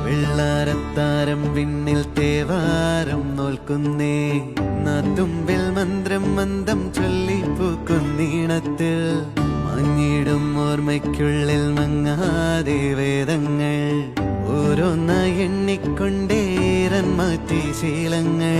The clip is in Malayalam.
വെള്ളാരത്താരം വിണ്ണിൽ തേവാരം നോൽക്കുന്നേ നാത്തുമ്പിൽ മന്ത്രം മന്ദം ചൊല്ലിപ്പൂക്കുന്നീണത്തിൽ മങ്ങിടും ഓർമ്മയ്ക്കുള്ളിൽ മങ്ങാതെ വേദങ്ങൾ ഓരോന്നായി എണ്ണിക്കൊണ്ടേരൻ മാറ്റി ശീലങ്ങൾ